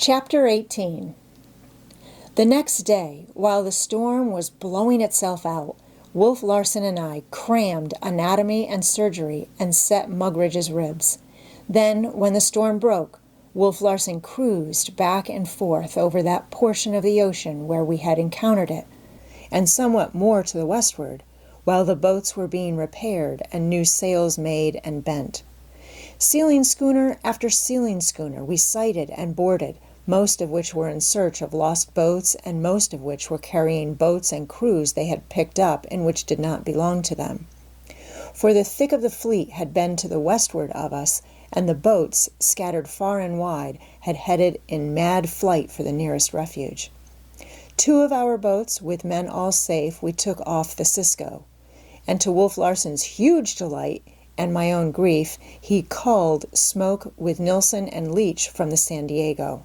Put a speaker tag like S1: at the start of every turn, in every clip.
S1: Chapter 18. The next day, while the storm was blowing itself out, Wolf Larson and I crammed anatomy and surgery and set Mugridge's ribs. Then, when the storm broke, Wolf Larson cruised back and forth over that portion of the ocean where we had encountered it, and somewhat more to the westward, while the boats were being repaired and new sails made and bent. Sealing schooner after sealing schooner we sighted and boarded, most of which were in search of lost boats and most of which were carrying boats and crews they had picked up and which did not belong to them. For the thick of the fleet had been to the westward of us, and the boats, scattered far and wide, had headed in mad flight for the nearest refuge. 2 of our boats, with men all safe, we took off the Cisco, and to Wolf Larson's huge delight and my own grief, he culled smoke with Nilsson and Leach from the San Diego.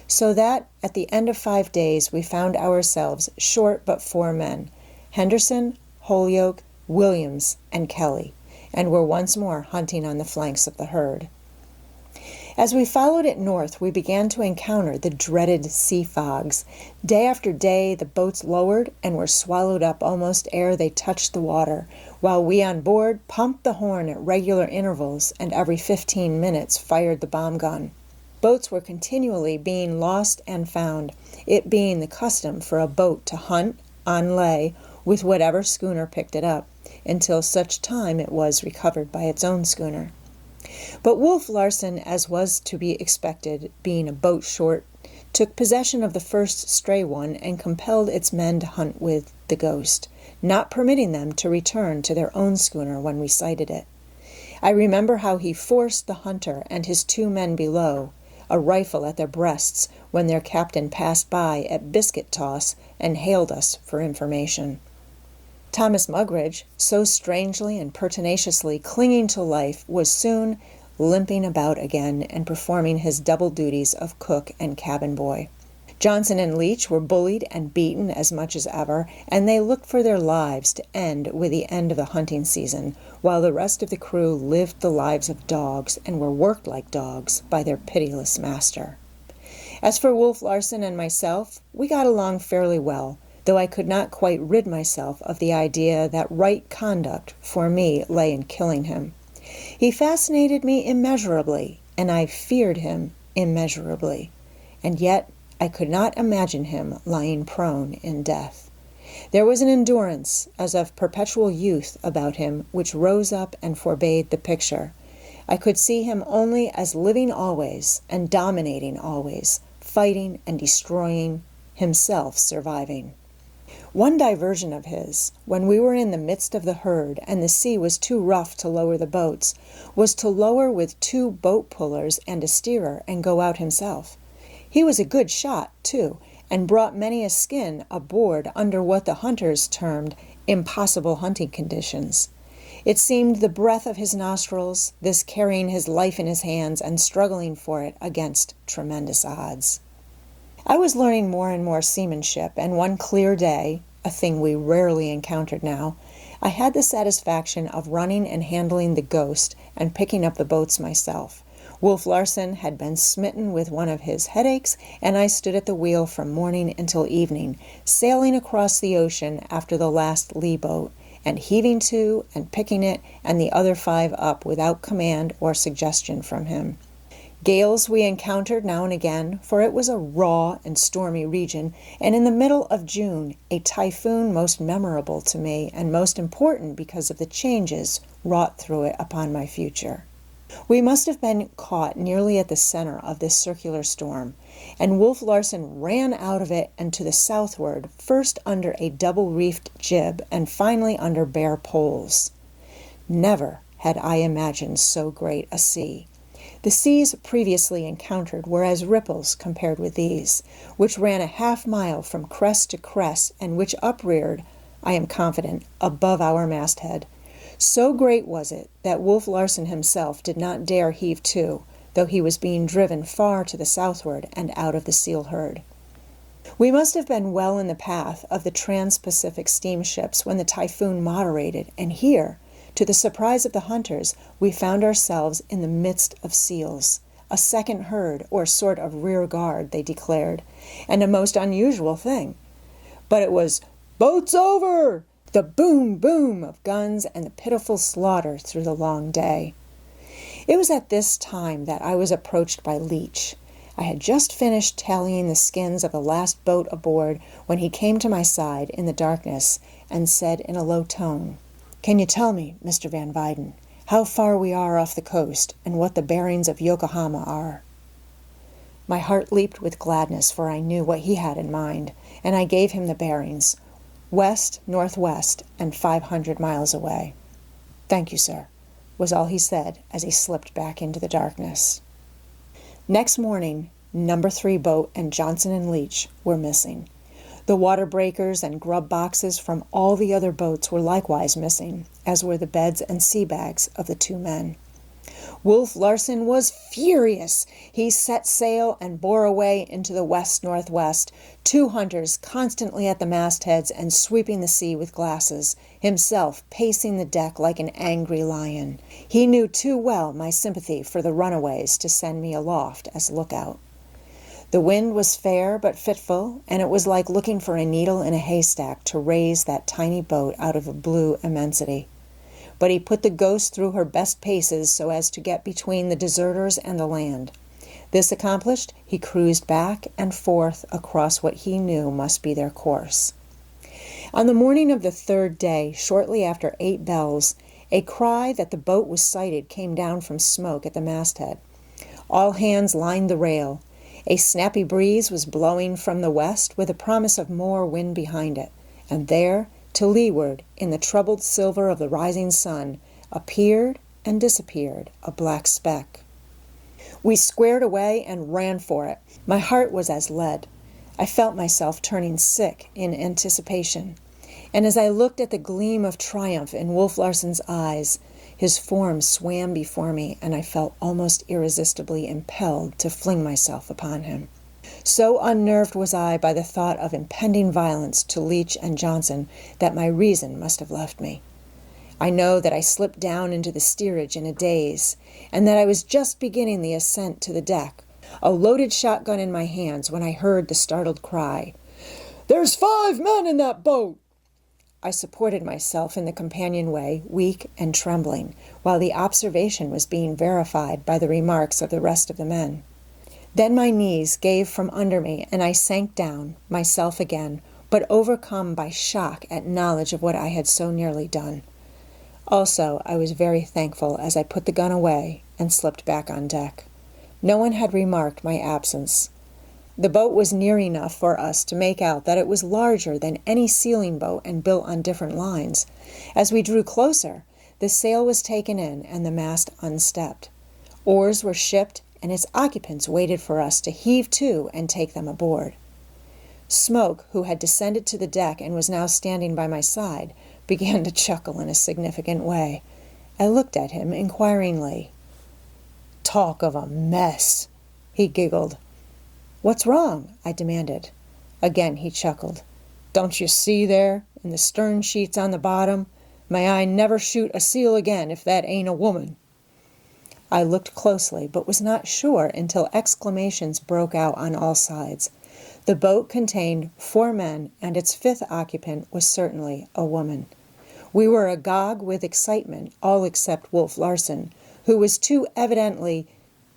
S1: So that, at the end of 5 days, we found ourselves short but 4 men, Henderson, Holyoke, Williams, and Kelly, and were once more hunting on the flanks of the herd. As we followed it north, we began to encounter the dreaded sea fogs. Day after day, the boats lowered and were swallowed up almost ere they touched the water, while we on board pumped the horn at regular intervals and every 15 minutes fired the bomb gun. Boats were continually being lost and found, it being the custom for a boat to hunt, on lay, with whatever schooner picked it up, until such time it was recovered by its own schooner. But Wolf Larson, as was to be expected, being a boat short, took possession of the first stray one and compelled its men to hunt with the Ghost, not permitting them to return to their own schooner when we sighted it. I remember how he forced the hunter and his 2 men below, a rifle at their breasts, when their captain passed by at biscuit toss and hailed us for information. Thomas Mugridge, so strangely and pertinaciously clinging to life, was soon limping about again and performing his double duties of cook and cabin boy. Johnson and Leach were bullied and beaten as much as ever, and they looked for their lives to end with the end of the hunting season, while the rest of the crew lived the lives of dogs and were worked like dogs by their pitiless master. As for Wolf Larson and myself, we got along fairly well, though I could not quite rid myself of the idea that right conduct for me lay in killing him. He fascinated me immeasurably, and I feared him immeasurably, and yet I could not imagine him lying prone in death. There was an endurance, as of perpetual youth, about him which rose up and forbade the picture. I could see him only as living always and dominating always, fighting and destroying, himself surviving. One diversion of his, when we were in the midst of the herd and the sea was too rough to lower the boats, was to lower with 2 boat pullers and a steerer and go out himself. He was a good shot, too, and brought many a skin aboard under what the hunters termed impossible hunting conditions. It seemed the breath of his nostrils, this carrying his life in his hands and struggling for it against tremendous odds. I was learning more and more seamanship, and one clear day, a thing we rarely encountered now, I had the satisfaction of running and handling the Ghost and picking up the boats myself. Wolf Larson had been smitten with one of his headaches, and I stood at the wheel from morning until evening, sailing across the ocean after the last lee boat, and heaving to and picking it and the other 5 up without command or suggestion from him. Gales we encountered now and again, for it was a raw and stormy region, and in the middle of June, a typhoon most memorable to me and most important because of the changes wrought through it upon my future. We must have been caught nearly at the center of this circular storm, and Wolf Larson ran out of it and to the southward, first under a double-reefed jib and finally under bare poles. Never had I imagined so great a sea. The seas previously encountered were as ripples compared with these, which ran a half-mile from crest to crest and which upreared, I am confident, above our masthead. So great was it that Wolf Larson himself did not dare heave to, though he was being driven far to the southward and out of the seal herd. We must have been well in the path of the trans-Pacific steamships when the typhoon moderated, and here, to the surprise of the hunters, we found ourselves in the midst of seals, a second herd or sort of rear guard, they declared, and a most unusual thing. But it was, "Boat's over!" the boom, boom of guns and the pitiful slaughter through the long day. It was at this time that I was approached by Leach. I had just finished tallying the skins of the last boat aboard when he came to my side in the darkness and said in a low tone, "Can you tell me, Mr. Van Weyden, how far we are off the coast and what the bearings of Yokohama are?" My heart leaped with gladness, for I knew what he had in mind, and I gave him the bearings, west, northwest, and 500 miles away. "Thank you, sir," was all he said as he slipped back into the darkness. Next morning, number 3 boat and Johnson and Leach were missing. The water breakers and grub boxes from all the other boats were likewise missing, as were the beds and sea bags of the 2 men. Wolf Larson was furious. He set sail and bore away into the west-northwest, 2 hunters constantly at the mastheads and sweeping the sea with glasses, himself pacing the deck like an angry lion. He knew too well my sympathy for the runaways to send me aloft as lookout. The wind was fair but fitful, and it was like looking for a needle in a haystack to raise that tiny boat out of a blue immensity. But he put the Ghost through her best paces so as to get between the deserters and the land. This accomplished, he cruised back and forth across what he knew must be their course. On the morning of the 3rd day, shortly after 8 bells, a cry that the boat was sighted came down from smoke at the masthead. All hands lined the rail. A snappy breeze was blowing from the west with a promise of more wind behind it, and there, to leeward, in the troubled silver of the rising sun, appeared and disappeared a black speck. We squared away and ran for it. My heart was as lead. I felt myself turning sick in anticipation, and as I looked at the gleam of triumph in Wolf Larson's eyes, his form swam before me, and I felt almost irresistibly impelled to fling myself upon him. So unnerved was I by the thought of impending violence to Leach and Johnson that my reason must have left me. I know that I slipped down into the steerage in a daze, and that I was just beginning the ascent to the deck, a loaded shotgun in my hands, when I heard the startled cry, "There's 5 men in that boat!" I supported myself in the companionway, weak and trembling, while the observation was being verified by the remarks of the rest of the men. Then my knees gave from under me, and I sank down, myself again, but overcome by shock at knowledge of what I had so nearly done. Also, I was very thankful as I put the gun away and slipped back on deck. No one had remarked my absence. The boat was near enough for us to make out that it was larger than any sealing boat and built on different lines. As we drew closer, the sail was taken in and the mast unstepped. Oars were shipped, and its occupants waited for us to heave to and take them aboard. Smoke, who had descended to the deck and was now standing by my side, began to chuckle in a significant way. I looked at him inquiringly. "Talk of a mess," he giggled. "What's wrong?" I demanded. Again he chuckled. "Don't you see there, in the stern sheets on the bottom? May I never shoot a seal again if that ain't a woman." I looked closely, but was not sure until exclamations broke out on all sides. The boat contained 4 men, and its 5th occupant was certainly a woman. We were agog with excitement, all except Wolf Larson, who was too evidently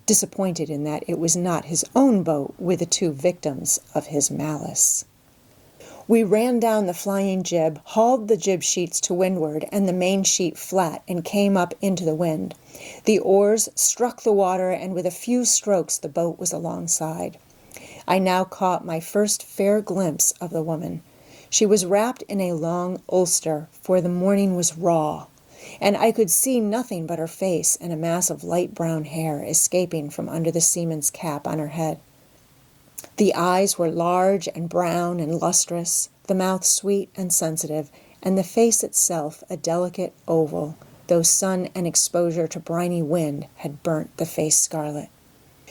S1: disappointed in that it was not his own boat with the 2 victims of his malice. We ran down the flying jib, hauled the jib sheets to windward and the main sheet flat, and came up into the wind. The oars struck the water, and with a few strokes the boat was alongside. I now caught my first fair glimpse of the woman. She was wrapped in a long ulster, for the morning was raw, and I could see nothing but her face and a mass of light brown hair escaping from under the seaman's cap on her head. The eyes were large and brown and lustrous, the mouth sweet and sensitive, and the face itself a delicate oval, though sun and exposure to briny wind had burnt the face scarlet.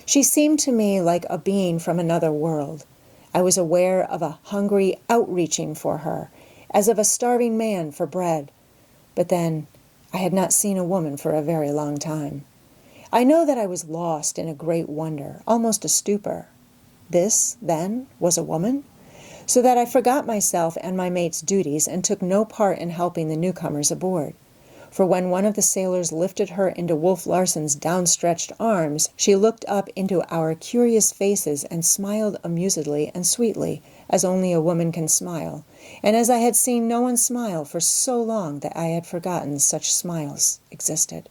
S1: She seemed to me like a being from another world. I was aware of a hungry outreaching for her, as of a starving man for bread. But then, I had not seen a woman for a very long time. I know that I was lost in a great wonder, almost a stupor. This, then, was a woman? So that I forgot myself and my mate's duties and took no part in helping the newcomers aboard. For when one of the sailors lifted her into Wolf Larson's downstretched arms, she looked up into our curious faces and smiled amusedly and sweetly, as only a woman can smile, and as I had seen no one smile for so long that I had forgotten such smiles existed.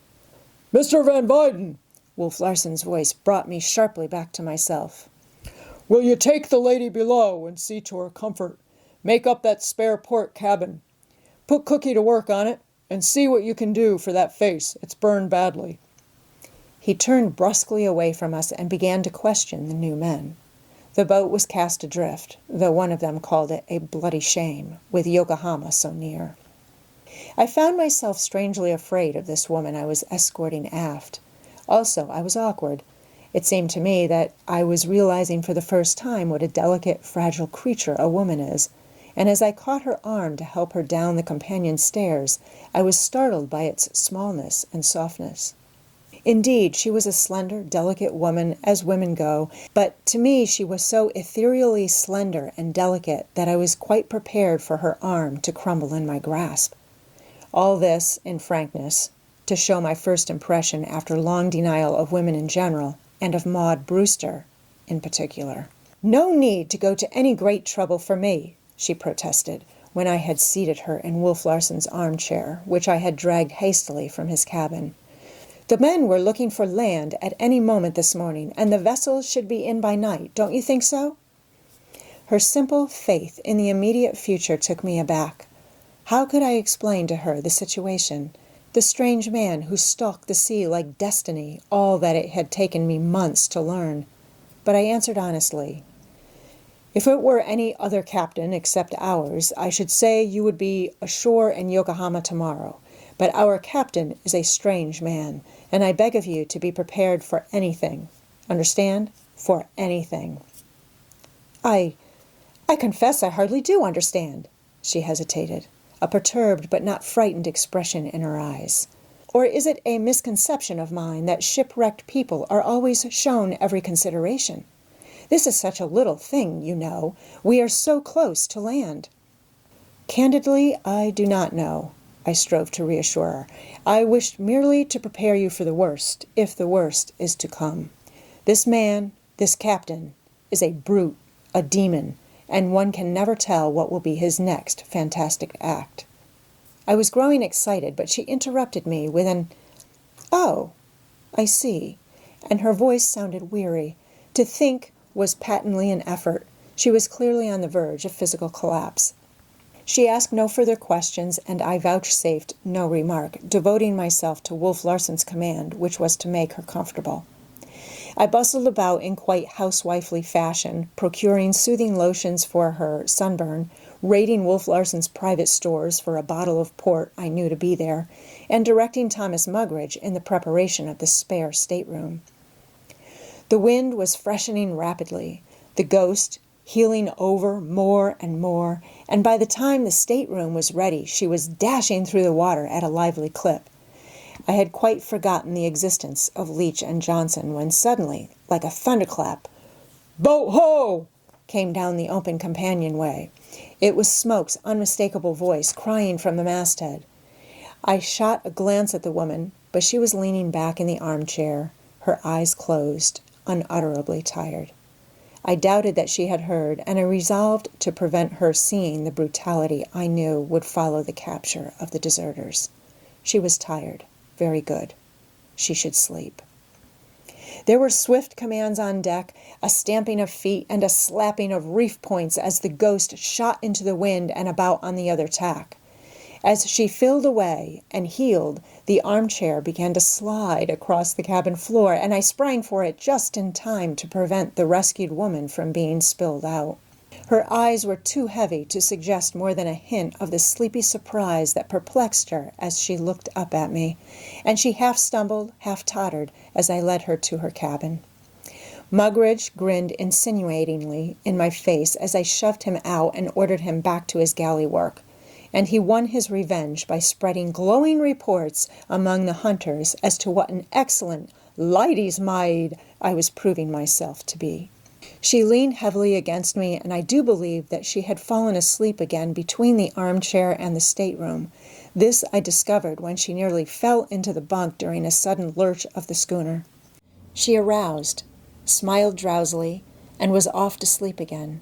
S1: "Mr. Van Weyden," Wolf Larson's voice brought me sharply back to myself. "Will you take the lady below and see to her comfort? Make up that spare port cabin. Put Cookie to work on it, and see what you can do for that face. It's burned badly." He turned brusquely away from us and began to question the new men. The boat was cast adrift, though one of them called it a bloody shame, with Yokohama so near. I found myself strangely afraid of this woman I was escorting aft. Also, I was awkward. It seemed to me that I was realizing for the first time what a delicate, fragile creature a woman is, and as I caught her arm to help her down the companion stairs, I was startled by its smallness and softness. Indeed, she was a slender, delicate woman, as women go, but to me she was so ethereally slender and delicate that I was quite prepared for her arm to crumble in my grasp. All this, in frankness, to show my first impression after long denial of women in general, and of Maud Brewster in particular. "No need to go to any great trouble for me," she protested, when I had seated her in Wolf Larson's armchair, which I had dragged hastily from his cabin. "The men were looking for land at any moment this morning, and the vessels should be in by night. Don't you think so?" Her simple faith in the immediate future took me aback. How could I explain to her the situation, the strange man who stalked the sea like destiny, all that it had taken me months to learn? But I answered honestly, "If it were any other captain except ours, I should say you would be ashore in Yokohama tomorrow. But our captain is a strange man, and I beg of you to be prepared for anything. Understand? For anything." I confess I hardly do understand," she hesitated, a perturbed but not frightened expression in her eyes. "Or is it a misconception of mine that shipwrecked people are always shown every consideration? This is such a little thing, you know. We are so close to land." "Candidly, I do not know," I strove to reassure her. "I wished merely to prepare you for the worst, if the worst is to come. This man, this captain, is a brute, a demon, and one can never tell what will be his next fantastic act." I was growing excited, but she interrupted me with an, "Oh, I see," and her voice sounded weary. To think was patently an effort. She was clearly on the verge of physical collapse. She asked no further questions, and I vouchsafed no remark, devoting myself to Wolf Larson's command, which was to make her comfortable. I bustled about in quite housewifely fashion, procuring soothing lotions for her sunburn, raiding Wolf Larson's private stores for a bottle of port I knew to be there, and directing Thomas Mugridge in the preparation of the spare stateroom. The wind was freshening rapidly, the Ghost heeling over more and more, and by the time the stateroom was ready, she was dashing through the water at a lively clip. I had quite forgotten the existence of Leach and Johnson when suddenly, like a thunderclap, "Boat ho!" came down the open companionway. It was Smoke's unmistakable voice crying from the masthead. I shot a glance at the woman, but she was leaning back in the armchair, her eyes closed, unutterably tired. I doubted that she had heard, and I resolved to prevent her seeing the brutality I knew would follow the capture of the deserters. She was tired. Very good. She should sleep. There were swift commands on deck, a stamping of feet and a slapping of reef points as the Ghost shot into the wind and about on the other tack. As she filled away and heeled, the armchair began to slide across the cabin floor, and I sprang for it just in time to prevent the rescued woman from being spilled out. Her eyes were too heavy to suggest more than a hint of the sleepy surprise that perplexed her as she looked up at me, and she half stumbled, half tottered as I led her to her cabin. Mugridge grinned insinuatingly in my face as I shoved him out and ordered him back to his galley work, and he won his revenge by spreading glowing reports among the hunters as to what an excellent Lady's maid I was proving myself to be. She leaned heavily against me, and I do believe that she had fallen asleep again between the armchair and the stateroom. This I discovered when she nearly fell into the bunk during a sudden lurch of the schooner. She aroused, smiled drowsily, and was off to sleep again.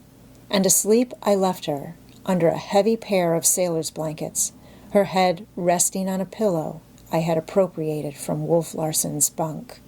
S1: And asleep I left her, under a heavy pair of sailor's blankets, her head resting on a pillow I had appropriated from Wolf Larson's bunk.